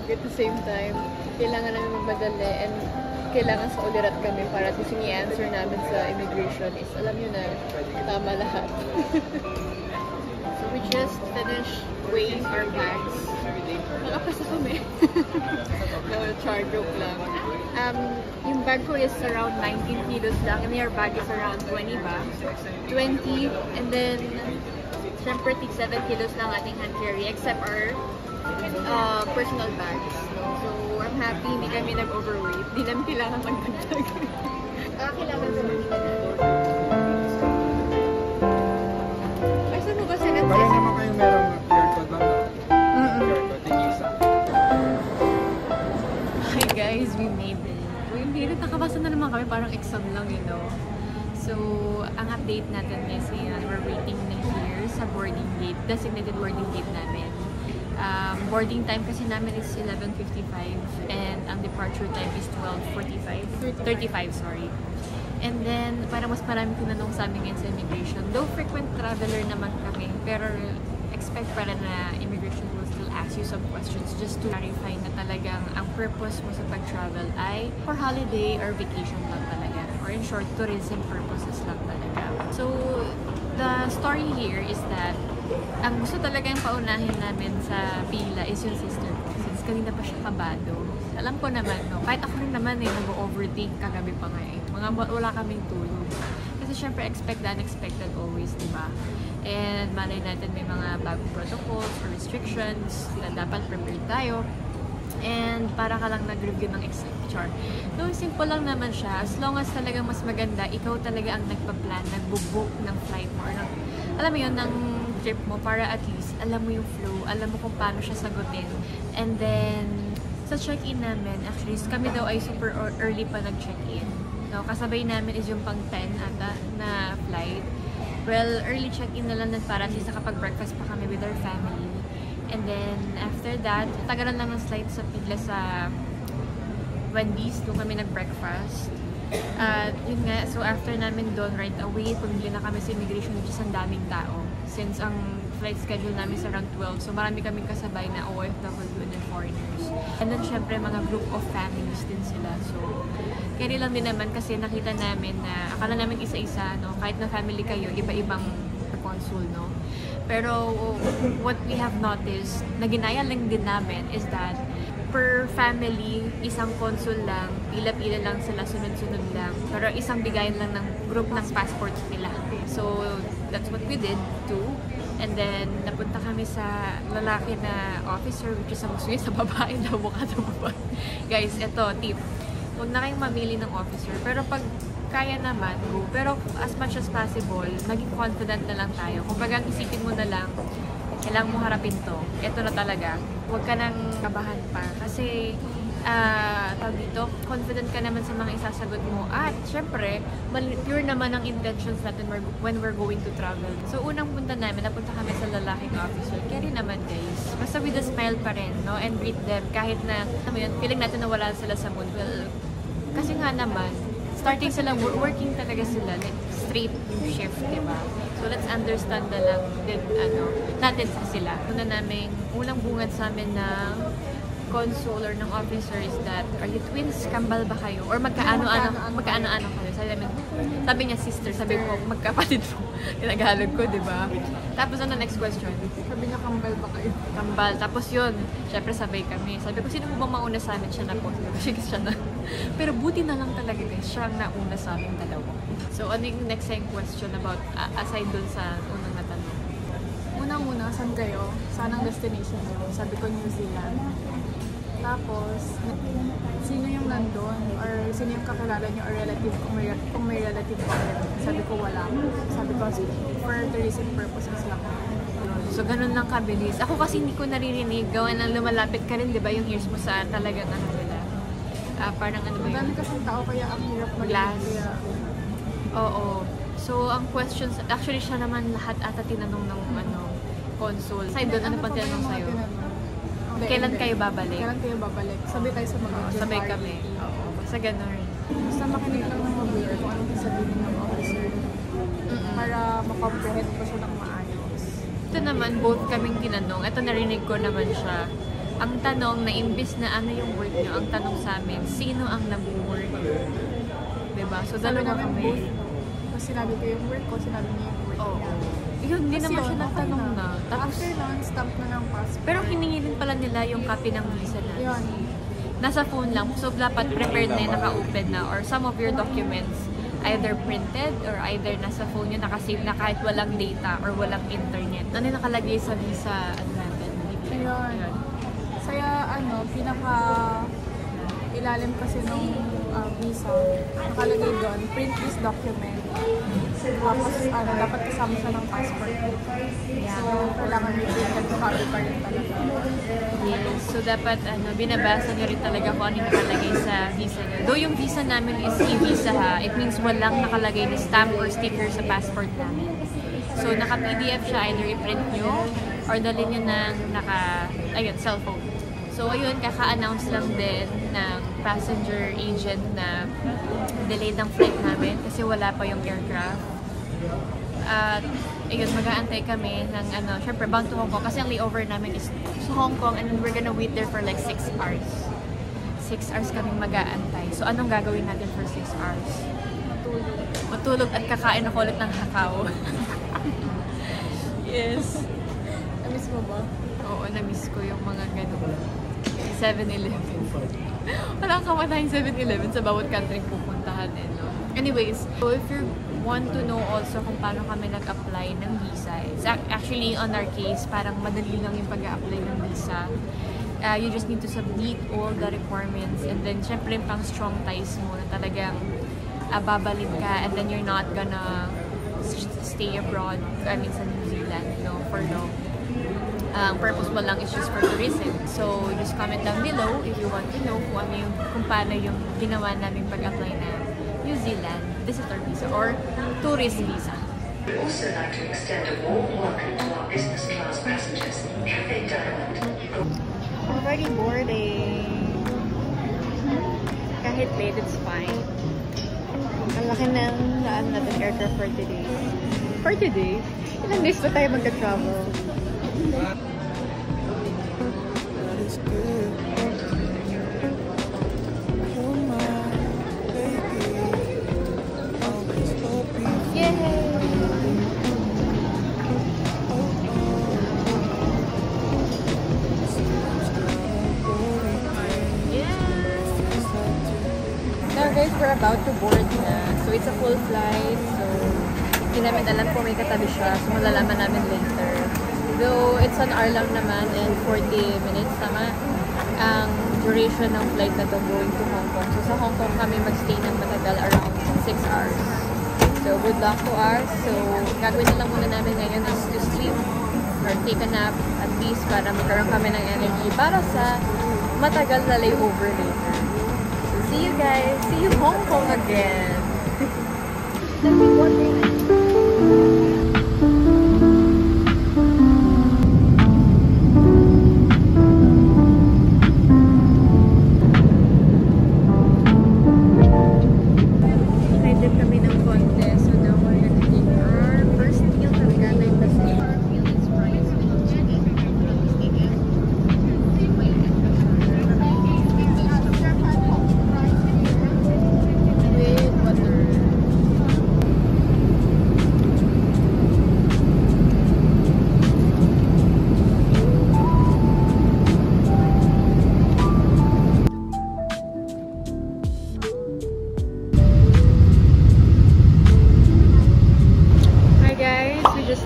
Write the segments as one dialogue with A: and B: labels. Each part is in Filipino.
A: At the same time, kailangan namin magmadali and kailangan sa ulirat kami para at least yung i-answer namin sa immigration is alam nyo na tama lahat. So we just finished weighing our bags. Nakapasa kami. No, char joke lang. Yung bag ko is around 19 kilos lang and your bag is around 20 ba? 20 and then syempre 7 kilos lang ating hand carry except our personal bags. So, I'm happy hindi kami nag-overweight. Di namin kailangan magdagdag. Kailangan sa ay, saan mo ba sinat?
B: Parang naman kayong merong QR code lang. QR code, yung isa.
A: Hi guys, we made it. We made it. Nakabasa na naman kami. Parang exam lang, you know. So, ang update natin is we're waiting na here sa boarding gate, designated boarding gate namin. Boarding time kasi namin is 11:55 and ang departure time is 12:35, sorry. And then, para mas marami tinanong sa amin ngayon sa immigration. Though frequent traveler naman kami, pero expect pa rin na immigration will still ask you some questions just to clarify na talagang ang purpose mo sa pag-travel ay for holiday or vacation lang talaga. Or in short, tourism purposes lang talaga. So, the story here is that ang gusto talagang paunahin namin sa pila is yung sister ko. Since kanina pa siya kabado. Alam ko naman, no? Kahit ako rin naman nag-overthink kagabi pa nga eh. Wala kaming tulog. Kasi syempre expect the unexpected always, di ba? And malay natin may mga bagong protocols or restrictions na dapat prepared tayo. And para ka lang nag-review ng exam chart. No, simple lang naman siya. As long as talagang mas maganda, ikaw talaga ang nagpa-plan, nagbo-book ng flight mo. Or alam mo yun, ng trip mo para at least alam mo yung flow, alam mo kung paano siya sagutin. And then, sa check-in namin, actually, kami daw ay super early pa nag-check-in. No, kasabay namin is yung pang 10 ata na flight. Well, early check-in na lang para at least nakapag-breakfast pa kami with our family. And then, after that, tagalan lang ng flight sa pila sa Wendy's, doon kami nag-breakfast. Yun nga, so after namin doon, right away, pumili na kami sa immigration, which is ang daming tao. Since ang flight schedule namin sa around 12, so marami kaming kasabay na OFW and foreigners. And then, syempre, mga group of families din sila. So, carry lang din naman kasi nakita namin na, akala namin isa-isa, no? Kahit na family kayo, iba-ibang consul, no? Pero, what we have noticed, na ginaya lang din namin, is that per family, isang consul lang, pila-pila lang sila, sunod-sunod lang. Pero isang bigayan lang ng group ng passport nila. So, that's what we did too. And then, napunta kami sa lalaki na officer, which is ang gusto niya sa babae daw, mukha sa babae. Guys, eto, tip. Huwag na kayong mamili ng officer. Pero pag kaya naman, go. Pero as much as possible, maging confident na lang tayo. Kung bagang isipin mo na lang, kailangan mo harapin to. Ito na talaga. Huwag ka nang kabahan pa. Kasi, tawag dito, confident ka naman sa mga isasagot mo. At, syempre, pure naman ang intentions natin when we're going to travel. So, unang punta namin, napunta kami sa lalaking officer. Carry naman, guys. Basta with a smile pa rin, no? And greet them. Kahit na, feeling natin na wala sila sa mood. Well, kasi nga naman, starting sila, working talaga sila. Like, straight yung shift, diba? So, let's understand na lang din, natin sa sila. Unang bungad sa amin ng consul or ng officer is that, are you twins? Kambal ba kayo? Or magkaano-ano kayo? Sabi niya, sister. Sabi ko, magkapatid mo. Tinagalog ko, diba? Tapos, ano next question?
C: Sabi niya, kambal ba kayo?
A: Kambal. Tapos yun, syempre sabay kami. Sabi ko, sino mo bang mauna sa amin? Siya na po. Sige, siya na. Pero buti na lang talaga guys, siya ang nauna sa amin dalawa. So, ano yung next question about, aside dun sa unang natanong?
C: Unang-una, saan kayo? Saan ang destination niyo? Sabi ko, New Zealand. Tapos, sino yung nandun? Or sino yung kakilala niyo or relative? Kung may relative ko, sabi ko wala. Sabi ko, for tourism purposes lang.
A: So, ganun lang kabilis. Ako kasi hindi ko naririnig. Gawa ng lumalapit ka rin, di ba, yung ears mo sa talagang ano nila. Parang ano ba yun?
C: Madami kasing tao kaya ang hirap
A: Glass.
C: Kaya,
A: Oo. So, ang questions, actually siya naman lahat ata tinanong ng consul. Sa'yo doon, ano pa tinanong sa'yo? Kailan kayo babalik?
C: Kailan kayo babalik? Sabay tayo sa mga
A: Sabay kami. Oo. Basta ganun.
C: Basta makinig lang ng mabuti kung anong sasabihin ng officer. Para makomprehend pa siya ng maayos.
A: Ito naman, both kaming tinanong. Ito narinig ko naman siya. Ang tanong na imbis na ano yung work nyo, ang tanong sa amin, sino ang nag-work? Diba? So, dalawa kami.
C: Kasi sinabi ko yung work ko, sinabi niya yung work niya.
A: Yun, hindi naman siya natanong na. Tapos,
C: after nun, stamp na ng passport.
A: pero hiningi din pala nila yung copy ng visa natin.
C: Yun.
A: Nasa phone lang. So, dapat prepared na, naka-open na. Or some of your documents, either printed or either nasa phone yun, nakasave na kahit walang data or walang internet. Ano yung nakalagay sa visa natin?
C: Ayun. Saya, pinaka ilalim kasi nung visa, nakalagay doon, print this document. Tapos, dapat kasama siya ng passport. Yeah. So, kailangan may printed copy pa rin talaga.
A: Yes. So, dapat, binabasa nyo rin talaga kung ano yung nakalagay sa visa nyo. Though yung visa namin is e-visa ha, it means walang nakalagay na stamp or sticker sa passport namin. So, naka-PDF siya, either i-print nyo or dalhin nyo ng cellphone. So, ayun, kaka-announce lang din ng passenger agent na delayed ang flight namin kasi wala pa yung aircraft. At, ayun, mag-aantay kami ng, syempre, bound to Hong Kong kasi ang layover namin is sa Hong Kong and we're gonna wait there for like 6 hours. 6 hours kaming mag-aantay. So, anong gagawin natin for 6 hours? Matulog at kakain ako ulit ng kakao. Yes.
C: Na-miss mo ba?
A: Oo, na-miss ko yung mga ganun. 7-Eleven. Walang kamatayang 7-Eleven sa bawat country pupuntahan eh, no? Anyways, so if you want to know also kung paano kami nag-apply ng visa, it's actually on our case, parang madali lang yung pag-apply ng visa. You just need to submit all the requirements and then syempre pang strong ties mo na talagang babalik ka and then you're not gonna stay abroad, I mean sa New Zealand, no, for long. Purpose mo lang is just for tourism. So, just comment down below if you want to know kung paano yung ginawa namin pag-apply na New Zealand visitor visa or tourist visa.
D: We'd also like to extend a warm welcome to our business class passengers, Cathay Diamond.
A: Already boarding. Kahit late, it's fine. Ang laki ng natin aircraft for today. For today? Ilang days pa tayo magka-travel? Now guys, we're about to board na. So it's a full flight. So hindi namin alam kung may katabi siya. So malalaman namin later. Though it's an hour lang naman and 40 minutes, tama? Ang duration ng flight na to going to Hong Kong. So sa Hong Kong kami magstay ng matagal around 6 hours. So good luck to us. So gagawin na lang muna namin ngayon is to sleep or take a nap at least para magkaroon kami ng energy para sa matagal na layover later. So see you guys! See you Hong Kong again!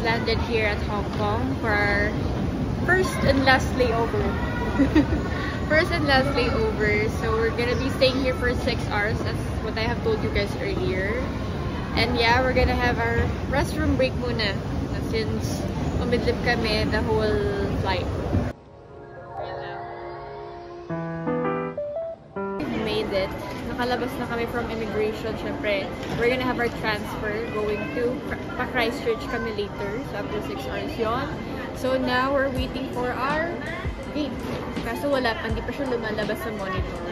A: Landed here at Hong Kong for our first and last layover. First and last layover. So we're gonna be staying here for 6 hours. That's what I have told you guys earlier. And yeah, we're gonna have our restroom break muna. Since umidlip kami the whole flight. We made it. Nakalabas na kami from immigration. Syempre, we're gonna have our transfer going to Christchurch kami later. So after 6 hours yon. So now we're waiting for our gate. Kaso wala pa, hindi pa siya lumalabas sa monitor.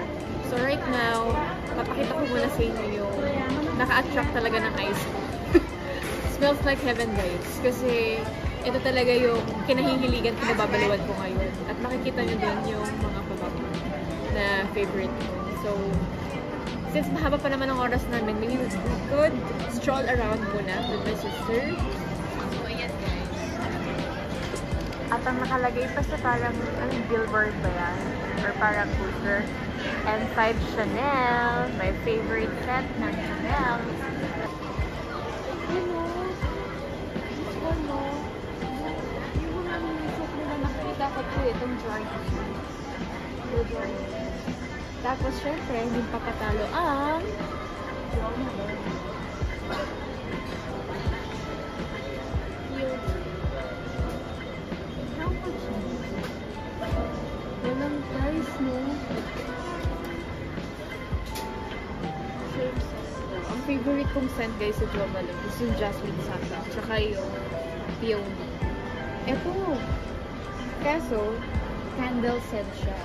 A: So right now, papakita ko muna sa inyo yung naka-attract talaga ng ice. Smells like heaven, guys. Kasi ito talaga yung kinahihiligan ko, nababaliwan ko ngayon. At makikita nyo doon yung mga pabango na favorite ko. So, since mahaba pa naman ang oras namin, maybe we could stroll around muna with my sister. So, ayan, guys. At ang nakalagay pa sa parang, billboard ba yan? Or parang poster. M5 Chanel. My favorite set ng Chanel. Hello. Hello. Yung mga set nila nakikita ko po itong Jordan. Tapos syempre, hindi pa patalo ang walang price, no? Ang favorite kong scent, guys, sa Jo Malone is yung Jasmine Santa. Tsaka yung Peony. Eto. Kaso, candle scent siya.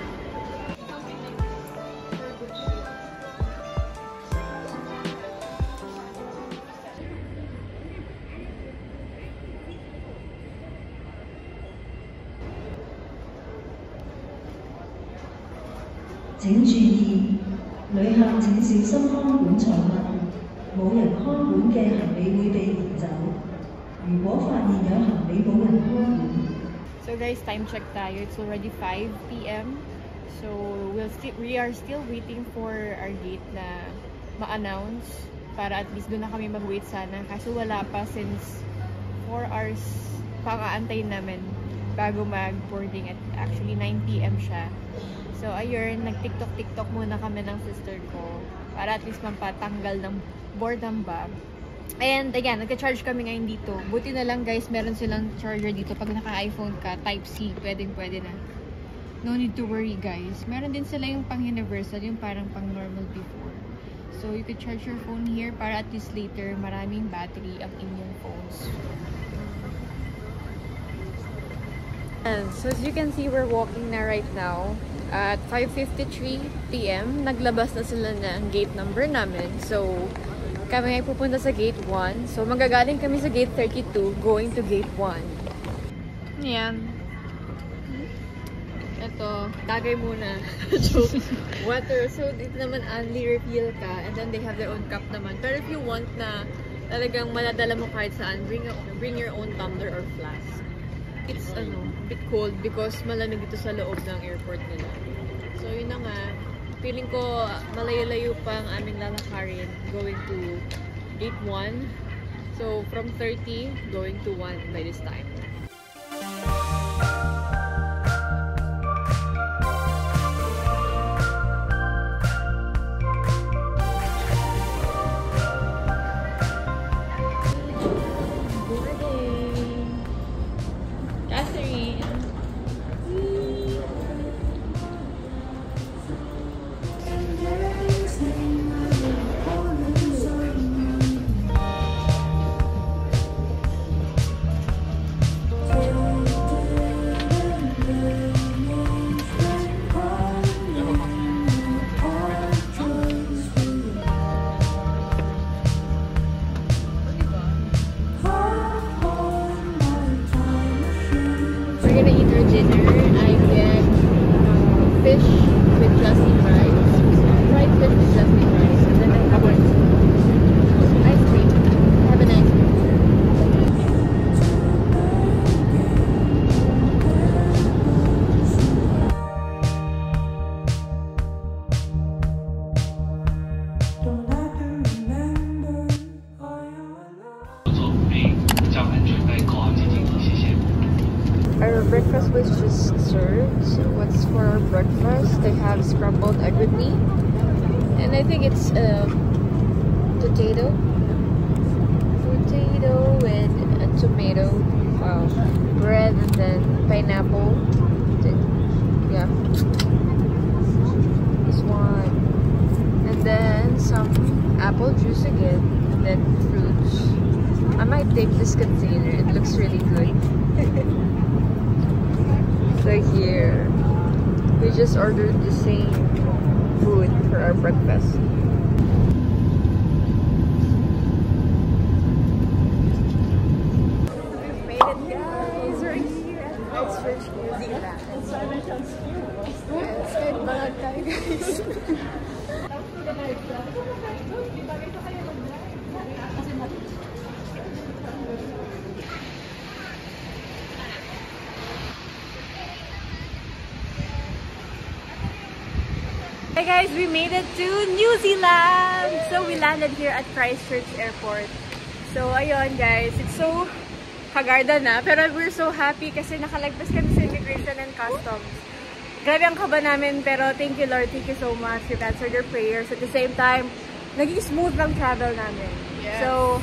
E: 請注意，旅客請小心看管財物，冇人看管嘅行李會被移走。如果發現有行李冇人看管。
A: So guys, time check tayo. It's already 5 p.m. So we are still waiting for our gate na ma-announce para at least doon na kami mag-wait sana. Kaso wala pa since 4 hours pang-aantay namin bago mag-boarding at actually 9 p.m. siya. So, ayun, nag-tiktok muna kami ng sister ko para at least mampatanggal ng boredom ba. And, again, nagka-charge kami ngayon dito. Buti na lang, guys, meron silang charger dito. Pag naka-iPhone ka, Type-C, pwede na. No need to worry, guys. Meron din sila yung pang-universal, yung parang pang-normal before. So, you could charge your phone here para at least later, maraming battery ang inyong phones. And so, as you can see, we're walking na right now. At 5:53 p.m., naglabas na sila ng gate number namin. So, kami ay pupunta sa gate 1. So, magagaling kami sa gate 32, going to gate 1. Ayan. Ito, tagay muna. Joke. Water. So, dito naman only refill ka. And then, they have their own cup naman. Pero if you want na talagang maladala mo kahit saan, bring your own tumbler or flask. It's a bit cold because malamig dito sa loob ng airport nila. So yun na nga, feeling ko malayo-layo pa ang aming lalakarin going to gate 1. So from 30 going to 1 by this time. We're gonna eat our dinner. I get fish with Justin rice, fried fish with Justin rice, and then I have ice cream. Have a nice day. breakfast was just served. So what's for our breakfast? They have scrambled egg with me. And I think it's potato with a tomato, bread, and then pineapple. Yeah, this one, and then some apple juice again, and then fruits. I might take this container. It looks really good. So here, we just ordered the same food for our breakfast. Hey guys, we made it to New Zealand! So we landed here at Christchurch Airport. So ayun guys, it's so hagarda na, pero we're so happy kasi nakalagpas kami sa Immigration and Customs. Grabe ang kaba namin, pero thank you Lord, thank you so much. You've answered your prayers. At the same time, naging smooth lang travel namin. Yes. So,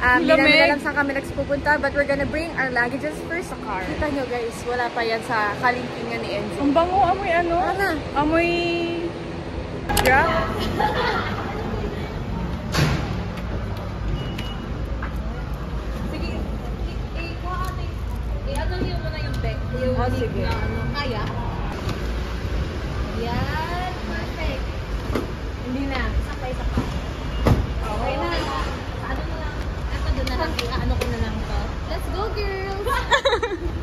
A: hindi namin alam saan kami nagpupunta, but we're gonna bring our luggages first sa car. Kita nyo guys, wala pa yan sa kalingkingan ni Enzo.
C: Ang bango, amoy ano?
A: Ano?
C: Amoy... Grab?
F: Sige, ano niyo muna yung bag?
A: Oh, sige.
F: Kaya? Yan, perfect.
A: Hindi na.
F: Sakay. Okay na. Ano na lang? Ito doon na lang. Ano ko na lang to. Let's go, girls!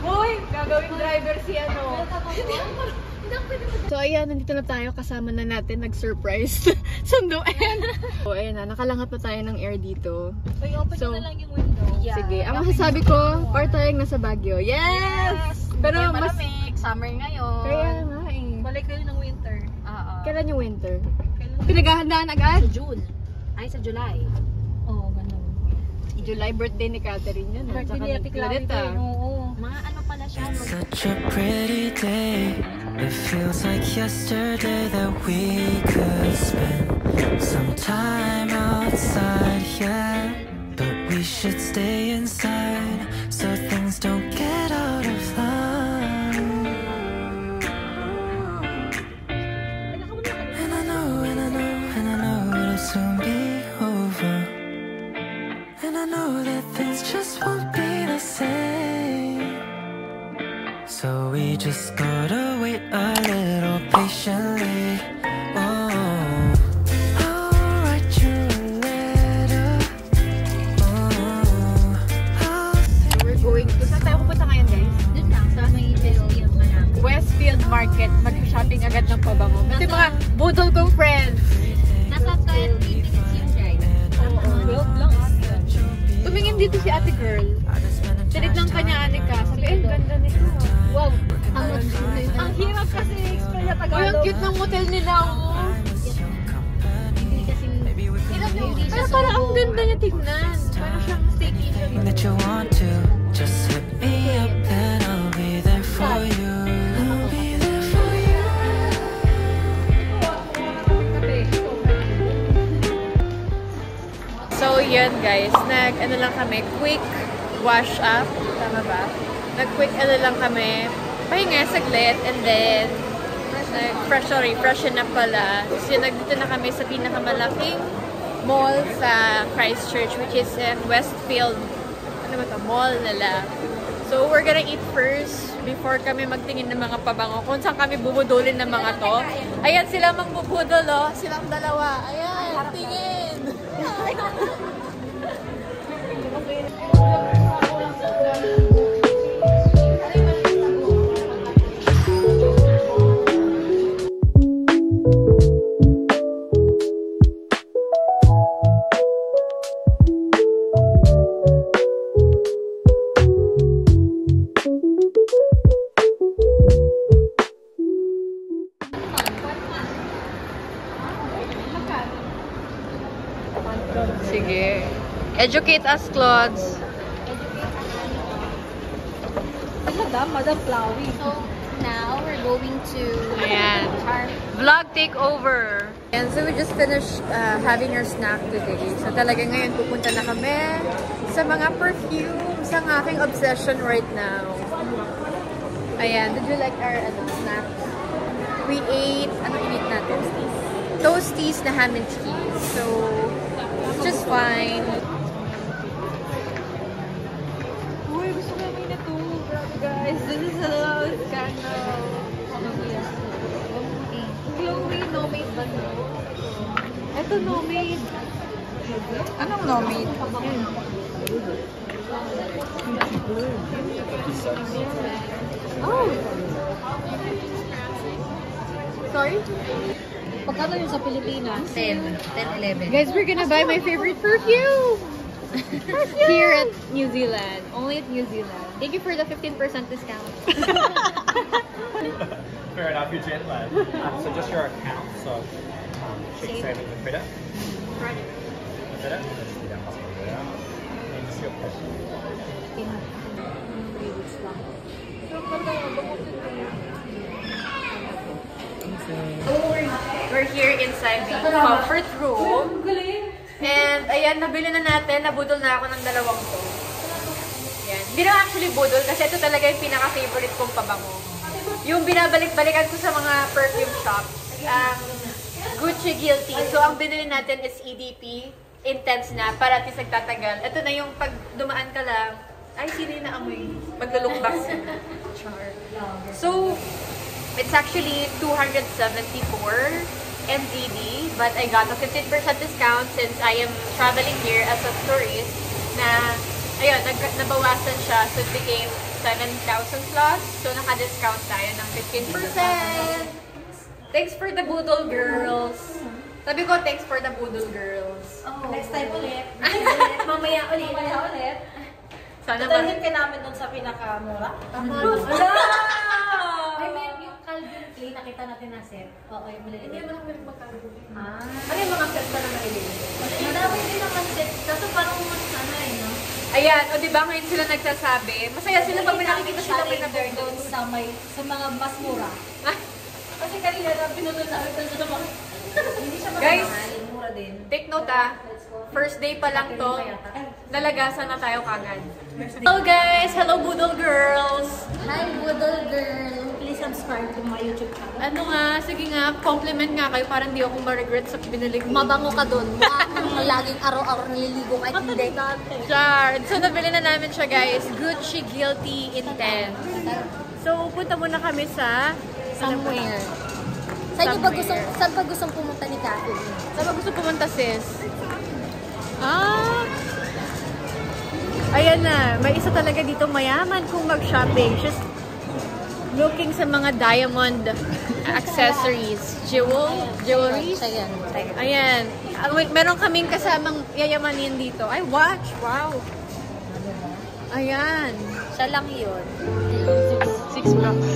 A: Hoy! Gagawing driver si ano. So ayan, nandito na tayo. Kasama na natin. Nag-surprise. Sunduin. So ayan na, nakalangat na tayo ng air dito.
F: Uy, open
A: So,
F: na lang yung window. Yeah.
A: Sige. Ang masasabi ko, para tayong nasa Baguio. Yes! Pero
F: Kaya
A: mas...
F: malamig. Summer ngayon.
A: Kaya nga eh.
F: Balik kayo ng winter.
A: Kailan yung winter? Pinaghahandaan agad?
F: Sa June. Ay, sa July. Oo, ganun.
A: July birthday ni Catherine yun.
F: Birthday ni Ate Clarita. Oo. Mga ano pala siya.
G: Such a pretty day. It feels like yesterday that we could spend some time outside, yeah. But we should stay inside so things don't get out of line. And I know it'll soon be over. And I know that things just won't be the same. So we just gotta wait a little patiently. Oh, I'll write you a letter. Oh,
A: We're going to... Saan tayo pupunta ngayon guys?
F: Doon lang, sa may Westfield malapit.
A: Westfield Market. Mag-shopping agad ng pabango. Kasi mga budol kong friends.
F: Nasa 20 minutes yung drive. 12 lang.
A: Tumingin dito si ate girl. Tinignan ka niya, Anika. Sabi, ang ganda nito.
F: Wow.
C: Ang hirap kasi explain na
A: Uy,
C: Tagalog.
A: ang cute ng motel nila. Oh.
F: Hindi kasing... Hindi
A: Pero
F: siya
A: parang ang
F: sobo.
A: ganda niya tignan. Parang siyang staycation.
G: that you want to just hit me up and I'll be there for you. I'll be there for you.
A: So, yun guys. Ano lang kami, quick wash up. Tama ba? Nag-quick lang kami. Pahinga saglit and then freshen up pala. So, nagdito na kami sa pinakamalaking mall sa Christchurch, which is Westfield. Ano ba ito? Mall nila. So, we're gonna eat first before kami magtingin ng mga pabango. Kung saan kami bubudulin ng mga to. Ayan sila mangbubudol, oh. Silang dalawa. Ayan, tingin. Sige. Educate us, Claudes.
C: Madam Flowey.
F: So, now we're going to
A: Ayan. Vlog takeover. And so we just finished having our snack today. So talaga ngayon pupunta na kami sa mga perfumes ang aking obsession right now. Ayan, did you like our snack? We ate, ano in-eat natin? Toasties na ham and cheese. So, it's just fine. Uy, gusto namin na ito. Grabe guys, this is a kind of glowy no-made ba ito? Ito no-made.
C: Anong no-made?
A: Oh! Sorry?
F: Pagkano yung sa Pilipinas? 10, 11.
A: Guys, we're gonna buy my favorite perfume! Here at New Zealand. Only at New Zealand. Thank you for the 15% discount.
B: Fair enough, you're jet lag. So just your account. So check savings and credit.
A: Credit.
B: Credit. Let's do that. And just your question.
A: We're here inside the comfort room. And ayan, nabili na natin. Nabudol na ako ng dalawang to. Ayan. Hindi na actually budol kasi ito talaga yung pinaka-favorite kong pabango. Yung binabalik-balikan ko sa mga perfume shop. Gucci Guilty. So, ang binili natin is EDP. Intense na. Para at least nagtatagal. Ito na yung pag dumaan ka lang. Ay, sino yung naamoy? Maglalok back. Char. So, it's actually 274 MDD, but I got a 15% discount since I am traveling here as a tourist na, ayun, nabawasan siya, so it became 7,000 plus. So, naka-discount tayo ng 15%. Thanks for the Boodle girls. Sabi ko, thanks for the Boodle girls.
F: Oh. Next time ulit. Mamaya ulit.
A: Sana ba?
F: Dadalhin ka namin dun sa pinakamura. Ay, may yung Calvin Klein, nakita natin na set. Oo, yung maliliit.
A: Hindi naman ako mag-Calvin.
F: Ano yung mga set pa na maliliit? Madami din naman set. Kaso parang sana no?
A: Ayan, o diba ngayon sila nagsasabi, masaya sila pag may nakikita sila
F: doon sa mga mas mura. Kasi kanina na pinunod namin doon sa mga... Hindi siya
A: Guys,
F: mura din.
A: take note first day pa lang to, nalagasan na tayo kagad. Hello guys! Hello Boodle girls!
F: Hi, Boodle girl! Please subscribe to my YouTube channel.
A: Ano nga, sige nga, compliment nga kayo para hindi ako ma-regret sa binili ko.
F: Mabango ka doon. Mukha laging araw-araw nililigo kahit hindi.
A: Char! So, nabili na namin siya guys. Gucci Guilty Intense. So, punta muna kami sa...
F: Somewhere. Saan ba gustong pumunta ni Cathy?
A: Saan ba gusto pumunta sis? Ayan na, may isa talaga dito mayaman kung mag-shopping. She's looking sa mga diamond accessories. Jewelries. Ayan. Meron kaming kasamang yayamanin dito. Ay, watch! Wow! Ayan.
F: Siya lang yun.
A: 6 bucks.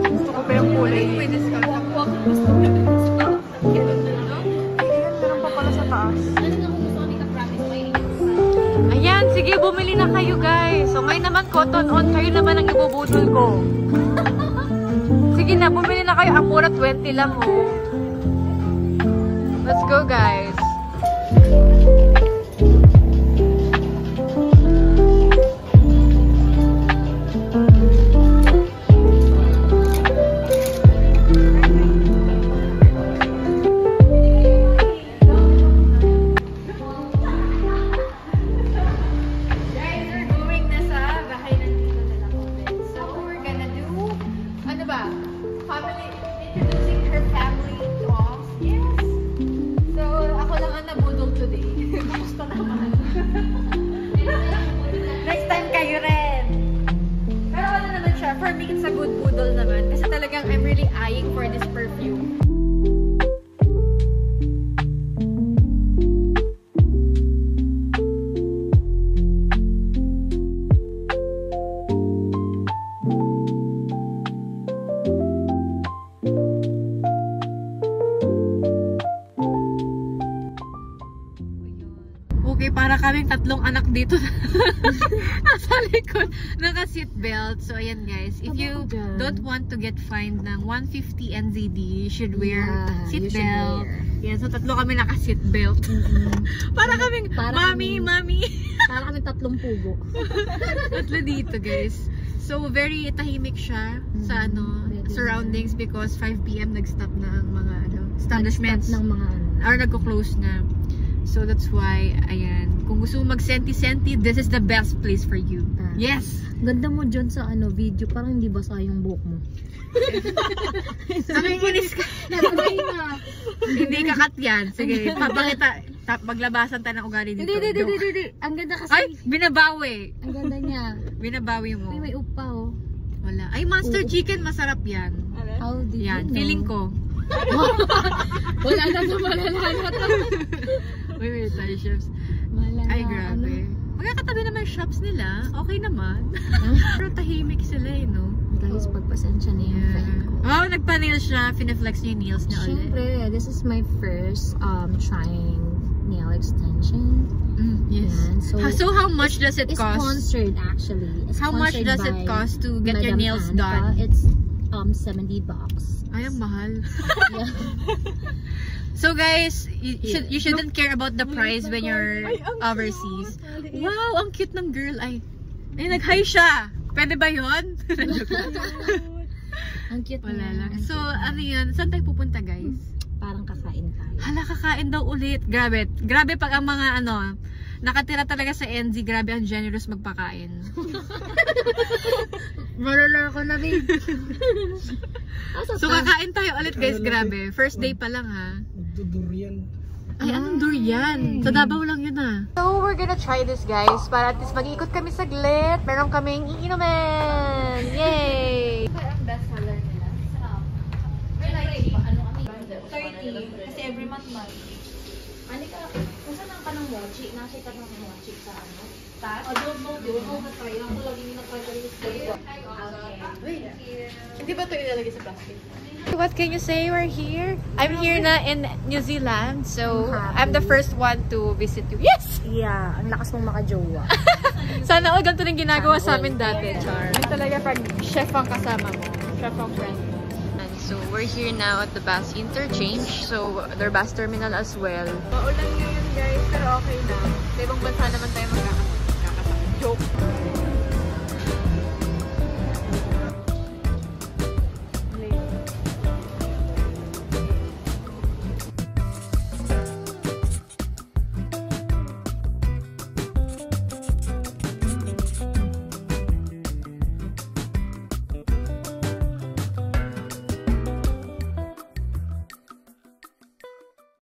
A: Gusto ko pa yung kulay. May discount. Gusto ko yung discount. Ayan, meron pa pala sa taas. Ayan, sige, bumili na kayo guys. So ngayon naman cotton on, kayo naman ang ibubudol ko. Sige na, bumili na kayo. Ang mura 20 lang oh. Let's go guys. For me, it's a good boodle naman. Kasi talagang I'm really eyeing for this perfume. Okay, para kaming 3 anak dito nasa likod, naka-seatbelt. So, ayan guys, if you don't want to get fined ng 150 NZD, you should wear seatbelt. Yan, so 3 kami naka-seatbelt. Para kaming, mami.
F: Para kaming 3 pugo.
A: 3 dito guys. So, very tahimik siya sa surroundings because 5 PM nag-stop na ang mga establishments.
F: Ng mga
A: or nagko-close na. So that's why, ayan, kung gusto mo mag-senti-senti, this is the best place for you. Yes!
F: Ganda mo dyan sa video, parang hindi basa yung buhok mo.
A: Nakikinis ka. Hindi kakat yan. Sige, maglabasan tayo ng ugali dito.
F: Hindi. Ang ganda kasi.
A: Ay, binabawi.
F: Ang ganda niya.
A: Binabawi mo.
F: May upa oh.
A: Wala. Ay, Monster Chicken, masarap yan.
F: How did
A: Yan,
F: you know?
A: feeling ko.
F: Wala na to, malalahat to.
A: Wait tayo, chefs. Ay, grabe. Magkakatabi naman shops nila. Okay naman. Pero tahimik sila no?
F: Guys, pagpasensya na yung friend ko.
A: Oh, nagpa-nails siya. Fina-flex niya yung nails niya ulit.
F: Siyempre, this is my first trying nail extension.
A: Yes.
F: Yan.
A: So how much does it
F: It's
A: cost?
F: sponsored actually. It's
A: How much does it cost to get your nails done?
F: It's $70.
A: Ay, ang mahal. So guys, you shouldn't care about the price when you're overseas. Wow, ang cute ng girl. Ay, nag-hi siya. Pwede ba yun?
F: Ang cute
A: Wala
F: niya.
A: lang. So, ano yun? Saan tayo pupunta guys?
F: Parang kakain tayo.
A: Hala, kakain daw ulit. Grabe. Grabe pag ang mga nakatira talaga sa NZ, grabe ang generous magpakain.
F: Malala ko na rin.
A: So kakain tayo ulit guys, grabe. First day pa lang ha.
B: Durian.
A: Ay, anong durian? Sa Davao lang yun ha. So we're gonna try this guys, para at least mag-iikot kami saglit. Meron kaming iinumin! Yay!
F: Ang best seller nila. Sarap. Ano kami? 30. Kasi every month. Ano ka? Kung saan ka ng mochi? Nasa ka ng mochi sa ano? Tat? O, don't know. Try. Ako lagi na-try ka rin sa
A: Hindi ba ito ilalagay sa plastic? What can you say? We're here. I'm here na in New Zealand. So, I'm the first one to visit you. Yes!
F: Yeah. Ang lakas mong makajowa.
A: Sana all ganito rin ginagawa sa amin dati, Char. Hindi talaga pag chef ang kasama mo. Chef ang friend mo. And so, we're here now at the bus interchange. So, their bus terminal as well. Maulan ngayon guys, pero okay na. Sa ibang bansa naman tayo magkakasama.